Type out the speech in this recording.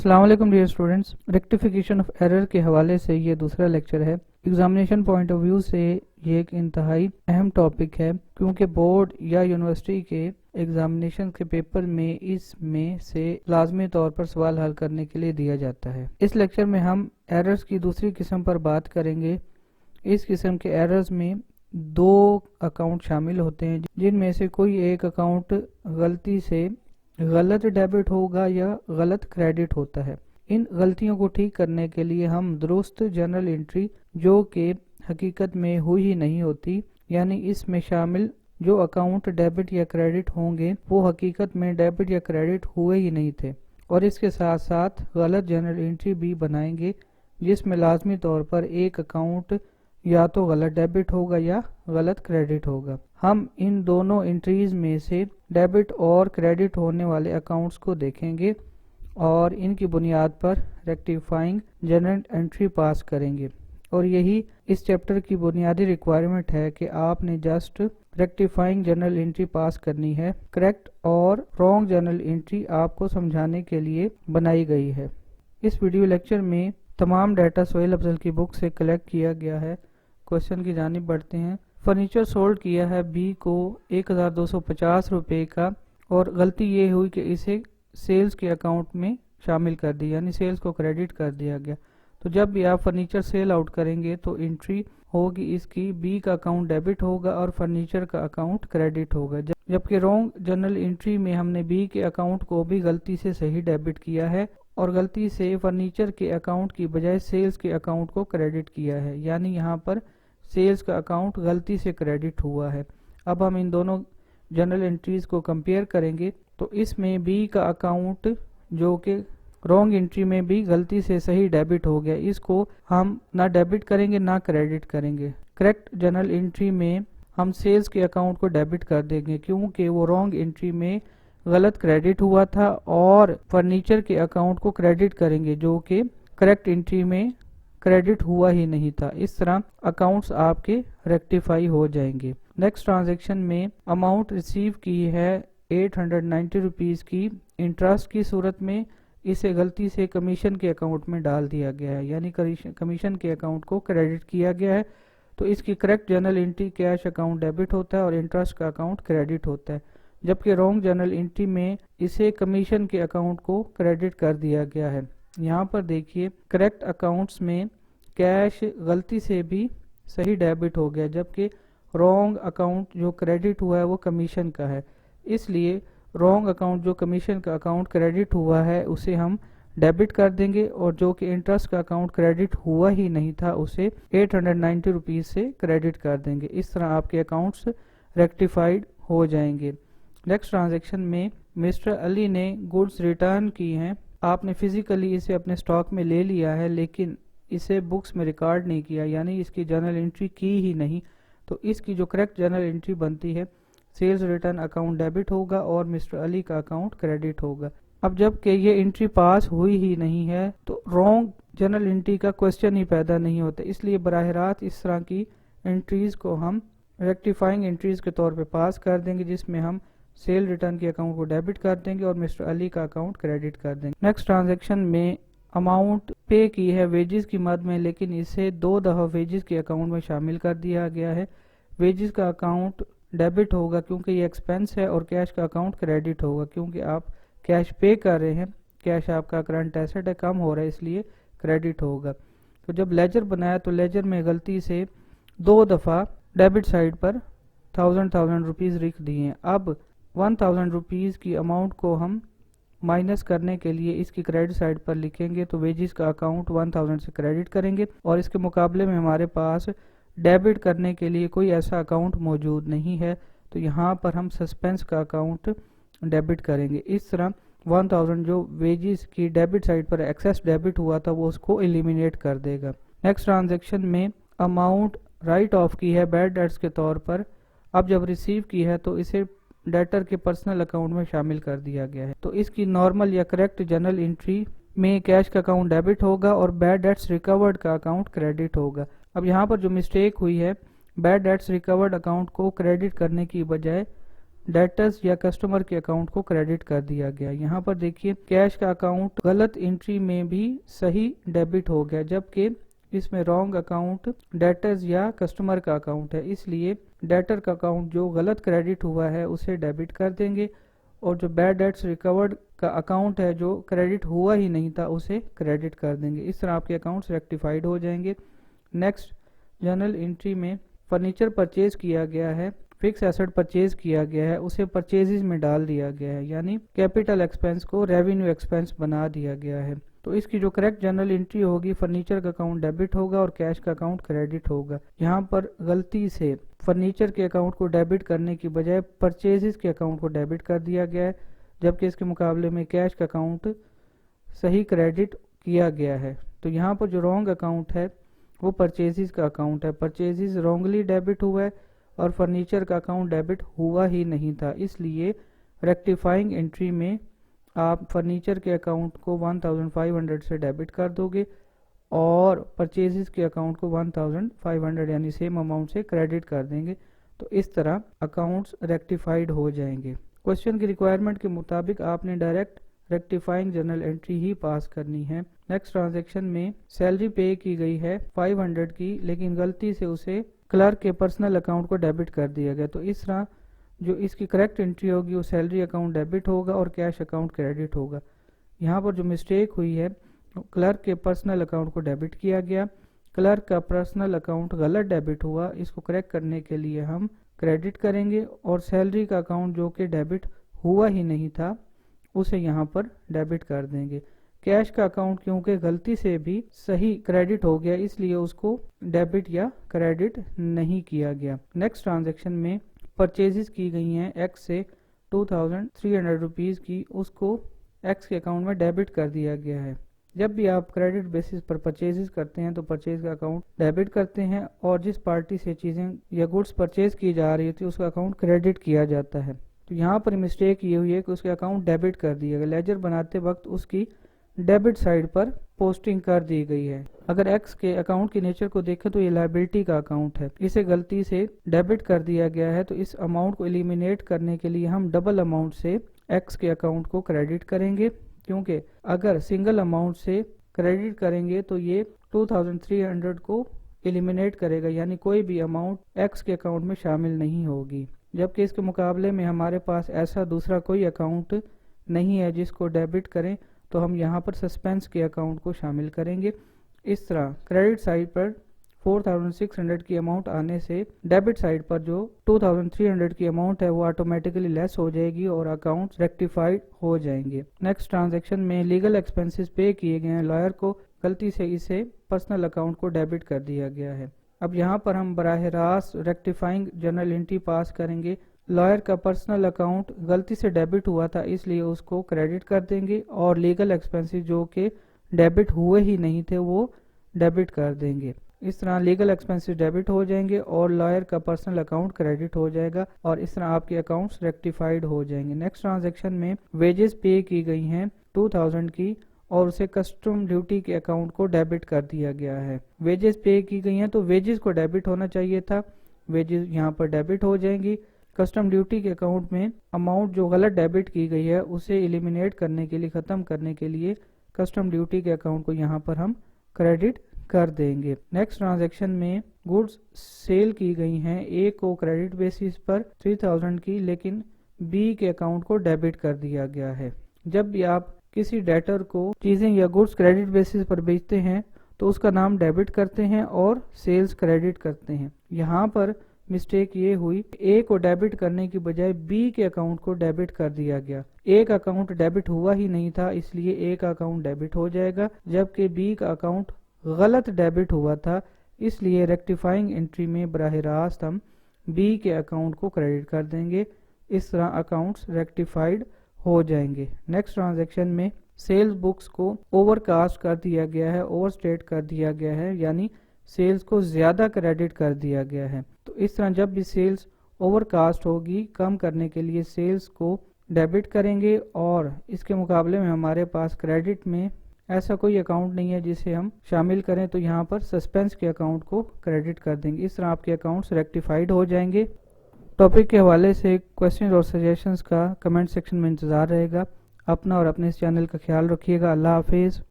अस्सलाम वालेकुम dear students. Rectification of error के हवाले से ये दूसरा लेक्चर है। एग्जामिनेशन पॉइंट ऑफ व्यू से ये एक इंतहाई अहम टॉपिक है, क्योंकि बोर्ड या यूनिवर्सिटी के एग्जामिनेशन के पेपर में इसमें से लाजमी तौर पर सवाल हल करने के लिए दिया जाता है। इस लेक्चर में हम एरर्स की दूसरी किस्म पर बात करेंगे। इस किस्म के एरर्स में दो अकाउंट शामिल होते हैं, जिनमें से कोई एक अकाउंट गलती से गलत डेबिट होगा या गलत क्रेडिट होता है। इन गलतियों को ठीक करने के लिए हम दुरुस्त जर्नल एंट्री, जो कि हकीकत में हुई ही नहीं होती, यानी इसमें शामिल जो अकाउंट डेबिट या क्रेडिट होंगे वो हकीकत में डेबिट या क्रेडिट हुए ही नहीं थे, और इसके साथ साथ गलत जर्नल एंट्री भी बनाएंगे, जिसमें लाजमी तौर पर एक अकाउंट या तो गलत डेबिट होगा या गलत क्रेडिट होगा। हम इन दोनों एंट्रीज में से डेबिट और क्रेडिट होने वाले अकाउंट्स को देखेंगे और इनकी बुनियाद पर रेक्टिफाइंग जर्नल एंट्री पास करेंगे। और यही इस चैप्टर की बुनियादी रिक्वायरमेंट है कि आपने जस्ट रेक्टिफाइंग जर्नल एंट्री पास करनी है। करेक्ट और रॉन्ग जर्नल एंट्री आपको समझाने के लिए बनाई गई है। इस वीडियो लेक्चर में तमाम डाटा सोहेल अफजल की बुक से कलेक्ट किया गया है। क्वेश्चन की जानिब बढ़ते हैं। फर्नीचर सोल्ड किया है बी को 1250 रुपये का, और गलती ये हुई कि इसे सेल्स के अकाउंट में शामिल कर दिया, यानी सेल्स को क्रेडिट कर दिया गया। तो जब भी आप फर्नीचर सेल आउट करेंगे तो एंट्री होगी इसकी, बी का अकाउंट डेबिट होगा और फर्नीचर का अकाउंट क्रेडिट होगा। जबकि रॉन्ग जर्नल एंट्री में हमने बी के अकाउंट को भी गलती से सही डेबिट किया है और गलती से फर्नीचर के अकाउंट की बजाय सेल्स के अकाउंट को क्रेडिट किया है, यानी यहाँ पर सेल्स का अकाउंट गलती से क्रेडिट हुआ है। अब हम इन दोनों जर्नल एंट्रीज को कंपेयर करेंगे। तो इसमें बी का अकाउंट जो कि रॉन्ग एंट्री में भी गलती से सही डेबिट हो गया, इसको हम ना डेबिट करेंगे ना क्रेडिट करेंगे। करेक्ट जर्नल एंट्री में हम सेल्स के अकाउंट को डेबिट कर देंगे, क्योंकि वो रॉन्ग एंट्री में गलत क्रेडिट हुआ था, और फर्नीचर के अकाउंट को क्रेडिट करेंगे जो कि करेक्ट एंट्री में क्रेडिट हुआ ही नहीं था। इस तरह अकाउंट्स आपके रेक्टिफाई हो जाएंगे। नेक्स्ट ट्रांजैक्शन में अमाउंट रिसीव की है 890 रुपीज़ की इंटरेस्ट की सूरत में, इसे गलती से कमीशन के अकाउंट में डाल दिया गया है, यानी कमीशन के अकाउंट को क्रेडिट किया गया है। तो इसकी correct journal entry cash account debit होता है और इंटरेस्ट का अकाउंट क्रेडिट होता है। जबकि रॉन्ग जर्नल एंट्री में इसे कमीशन के अकाउंट को क्रेडिट कर दिया गया है। यहाँ पर देखिए, करेक्ट अकाउंट्स में कैश गलती से भी सही डेबिट हो गया, जबकि रॉन्ग अकाउंट जो क्रेडिट हुआ है वो कमीशन का है। इसलिए रॉन्ग अकाउंट जो कमीशन का अकाउंट क्रेडिट हुआ है उसे हम डेबिट कर देंगे, और जो कि इंटरेस्ट का अकाउंट क्रेडिट हुआ ही नहीं था उसे 890 रुपीज़ से क्रेडिट कर देंगे। इस तरह आपके अकाउंट्स रेक्टिफाइड हो जाएंगे। नेक्स्ट ट्रांजैक्शन में मिस्टर अली ने गुड्स रिटर्न की हैं। आपने फिजिकली इसे अपने स्टॉक में ले लिया है, लेकिन इसे बुक्स में रिकॉर्ड नहीं किया, यानी इसकी जर्नल एंट्री की ही नहीं। तो इसकी जो करेक्ट जर्नल एंट्री बनती है, सेल्स रिटर्न अकाउंट डेबिट होगा और मिस्टर अली का अकाउंट क्रेडिट होगा। अब जबकि ये एंट्री पास हुई ही नहीं है, तो रॉन्ग जर्नल एंट्री का क्वेश्चन ही पैदा नहीं होता। इसलिए बराह रास्त इस तरह की एंट्रीज को हम रेक्टिफाइंग एंट्रीज के तौर पे पास कर देंगे, जिसमें हम सेल रिटर्न के अकाउंट को डेबिट कर देंगे और मिस्टर अली का अकाउंट क्रेडिट कर देंगे। नेक्स्ट ट्रांजैक्शन में अमाउंट पे की है वेजेस की मद में, लेकिन इसे 2 दफ़ा वेजेस के अकाउंट में शामिल कर दिया गया है। वेजेस का अकाउंट डेबिट होगा क्योंकि ये एक्सपेंस है, और कैश का अकाउंट क्रेडिट होगा क्योंकि आप कैश पे कर रहे हैं। कैश आपका करंट एसेट है, कम हो रहा है, इसलिए क्रेडिट होगा। तो जब लेजर बनाया तो लेजर में गलती से 2 दफ़ा डेबिट साइड पर 1000 रुपीज़ लिख दिए हैं। अब 1000 रुपीज़ की अमाउंट को हम माइनस करने के लिए इसकी क्रेडिट साइड पर लिखेंगे, तो वेजेस का अकाउंट 1000 से क्रेडिट करेंगे, और इसके मुकाबले में हमारे पास डेबिट करने के लिए कोई ऐसा अकाउंट मौजूद नहीं है, तो यहाँ पर हम सस्पेंस का अकाउंट डेबिट करेंगे। इस तरह 1000 जो वेजेस की डेबिट साइड पर एक्सेस डेबिट हुआ था वो उसको एलिमिनेट कर देगा। नेक्स्ट ट्रांजैक्शन में अमाउंट राइट ऑफ की है बैड डेट्स के तौर पर। अब जब रिसीव की है तो इसे डेटर के पर्सनल अकाउंट में शामिल कर दिया गया है। तो इसकी नॉर्मल या करेक्ट जर्नल एंट्री में कैश का अकाउंट डेबिट होगा और बैड डेट्स रिकवर्ड का अकाउंट क्रेडिट होगा। अब यहाँ पर जो मिस्टेक हुई है, बैड डेट्स रिकवर्ड अकाउंट को क्रेडिट करने की बजाय डेटर्स या कस्टमर के अकाउंट को क्रेडिट कर दिया गया। यहाँ पर देखिए कैश का अकाउंट गलत एंट्री में भी सही डेबिट हो गया, जबकि इसमें रॉन्ग अकाउंट डेटर्स या कस्टमर का अकाउंट है, इसलिए डेटर का अकाउंट जो गलत क्रेडिट हुआ है उसे डेबिट कर देंगे, और जो बैड डेट्स रिकवर्ड का अकाउंट है जो क्रेडिट हुआ ही नहीं था उसे क्रेडिट कर देंगे। इस तरह आपके अकाउंट्स रेक्टिफाइड हो जाएंगे। नेक्स्ट, जर्नल एंट्री में फर्नीचर परचेज किया गया है, फिक्स एसेट परचेज किया गया है, उसे परचेजेस में डाल दिया गया है, यानी कैपिटल एक्सपेंस को रेवेन्यू एक्सपेंस बना दिया गया है। तो इसकी जो करेक्ट जर्नल एंट्री होगी, फर्नीचर का अकाउंट डेबिट होगा और कैश का अकाउंट क्रेडिट होगा। यहाँ पर गलती से फर्नीचर के अकाउंट को डेबिट करने की बजाय परचेजेस के अकाउंट को डेबिट कर दिया गया है, जबकि इसके मुकाबले में कैश का अकाउंट सही क्रेडिट किया गया है। तो यहाँ पर जो रॉन्ग अकाउंट है वो परचेजेस का अकाउंट है, परचेजेस रॉन्गली डेबिट हुआ है और फर्नीचर का अकाउंट डेबिट हुआ ही नहीं था, इसलिए रेक्टिफाइंग एंट्री में आप फर्नीचर के अकाउंट को 1500 से डेबिट कर दोगे और परचेजेस के अकाउंट को 1500 यानी सेम अमाउंट से क्रेडिट कर देंगे। तो इस तरह अकाउंट्स रेक्टिफाइड हो जाएंगे। क्वेश्चन की रिक्वायरमेंट के मुताबिक आपने डायरेक्ट रेक्टिफाइंग जर्नल एंट्री ही पास करनी है। नेक्स्ट ट्रांजैक्शन में सैलरी पे की गई है 500 की, लेकिन गलती से उसे क्लर्क के पर्सनल अकाउंट को डेबिट कर दिया गया। तो इस तरह जो इसकी करेक्ट एंट्री होगी वो सैलरी अकाउंट डेबिट होगा और कैश अकाउंट क्रेडिट होगा। यहाँ पर जो मिस्टेक हुई है, क्लर्क के पर्सनल अकाउंट को डेबिट किया गया, क्लर्क का पर्सनल अकाउंट गलत डेबिट हुआ, इसको करेक्ट करने के लिए हम क्रेडिट करेंगे और सैलरी का अकाउंट जो कि डेबिट हुआ ही नहीं था उसे यहाँ पर डेबिट कर देंगे। कैश का अकाउंट क्योंकि गलती से भी सही क्रेडिट हो गया, इसलिए उसको डेबिट या क्रेडिट नहीं किया गया। नेक्स्ट ट्रांजैक्शन में परचेजेस की गई हैं एक्स से 2300 रुपीज़ की, उसको एक्स के अकाउंट में डेबिट कर दिया गया है। जब भी आप क्रेडिट बेसिस पर परचेजेस करते हैं तो परचेज का अकाउंट डेबिट करते हैं और जिस पार्टी से चीज़ें या गुड्स परचेज की जा रही थी उसका अकाउंट क्रेडिट किया जाता है। तो यहाँ पर मिस्टेक ये हुई है कि उसके अकाउंट डेबिट कर दिया गया, लेजर बनाते वक्त उसकी डेबिट साइड पर पोस्टिंग कर दी गई है। अगर एक्स के अकाउंट की नेचर को देखें तो ये लायबिलिटी का अकाउंट है, इसे गलती से डेबिट कर दिया गया है। तो इस अमाउंट को एलिमिनेट करने के लिए हम डबल अमाउंट से एक्स के अकाउंट को क्रेडिट करेंगे, क्योंकि अगर सिंगल अमाउंट से क्रेडिट करेंगे तो ये 2300 को एलिमिनेट करेगा, यानी कोई भी अमाउंट एक्स के अकाउंट में शामिल नहीं होगी। जबकि इसके मुकाबले में हमारे पास ऐसा दूसरा कोई अकाउंट नहीं है जिसको डेबिट करें, तो हम यहाँ पर सस्पेंस के अकाउंट को शामिल करेंगे। इस तरह क्रेडिट साइड पर 4600 की अमाउंट आने से डेबिट साइड पर जो 2300 की अमाउंट है वो ऑटोमेटिकली लेस हो जाएगी और अकाउंट्स रेक्टिफाइड हो जाएंगे। नेक्स्ट ट्रांजैक्शन में लीगल एक्सपेंसेस पे किए गए हैं, लॉयर को गलती से इसे पर्सनल अकाउंट को डेबिट कर दिया गया है। अब यहाँ पर हम बराह रास्त रेक्टिफाइंग जर्नल एंट्री पास करेंगे। लॉयर का पर्सनल अकाउंट गलती से डेबिट हुआ था, इसलिए उसको क्रेडिट कर देंगे और लीगल एक्सपेंसेस जो कि डेबिट हुए ही नहीं थे वो डेबिट कर देंगे। इस तरह लीगल एक्सपेंसेस डेबिट हो जाएंगे और लॉयर का पर्सनल अकाउंट क्रेडिट हो जाएगा और इस तरह आपके अकाउंट्स रेक्टिफाइड हो जाएंगे। नेक्स्ट ट्रांजैक्शन में वेजेस पे की गई हैं 2000 की और उसे कस्टम ड्यूटी के अकाउंट को डेबिट कर दिया गया है। वेजेस पे की गई हैं तो वेजेस को डेबिट होना चाहिए था, वेजेस यहाँ पर डेबिट हो जाएंगी। कस्टम ड्यूटी के अकाउंट में अमाउंट जो गलत डेबिट की गई है उसे एलिमिनेट करने के लिए, ख़त्म करने के लिए कस्टम ड्यूटी के अकाउंट को यहाँ पर हम क्रेडिट कर देंगे। नेक्स्ट ट्रांजैक्शन में गुड्स सेल की गई हैं, ए को क्रेडिट बेसिस पर 3000 की, लेकिन बी के अकाउंट को डेबिट कर दिया गया है। जब भी आप किसी डेटर को चीज़ें या गुड्स क्रेडिट बेसिस पर बेचते हैं तो उसका नाम डेबिट करते हैं और सेल्स क्रेडिट करते हैं। यहाँ पर मिस्टेक ये हुई, ए को डेबिट करने की बजाय बी के अकाउंट को डेबिट कर दिया गया। ए का अकाउंट डेबिट हुआ ही नहीं था, इसलिए ए का अकाउंट डेबिट हो जाएगा, जबकि बी का अकाउंट गलत डेबिट हुआ था, इसलिए रेक्टिफाइंग एंट्री में बराह रास्त हम बी के अकाउंट को क्रेडिट कर देंगे। इस तरह अकाउंट्स रेक्टिफाइड हो जाएंगे। नेक्स्ट ट्रांजैक्शन में सेल्स बुक्स को ओवरकास्ट कर दिया गया है, ओवरस्टेट कर दिया गया है, यानी सेल्स को ज़्यादा क्रेडिट कर दिया गया है। तो इस तरह जब भी सेल्स ओवरकास्ट होगी, कम करने के लिए सेल्स को डेबिट करेंगे और इसके मुकाबले में हमारे पास क्रेडिट में ऐसा कोई अकाउंट नहीं है जिसे हम शामिल करें, तो यहाँ पर सस्पेंस के अकाउंट को क्रेडिट कर देंगे। इस तरह आपके अकाउंट्स रेक्टिफाइड हो जाएंगे। ٹاپک کے حوالے سے کویسچن اور سجیشنز کا کمنٹ سیکشن میں انتظار رہے گا۔ اپنا اور اپنے اس چینل کا خیال رکھیے گا۔ اللہ حافظ۔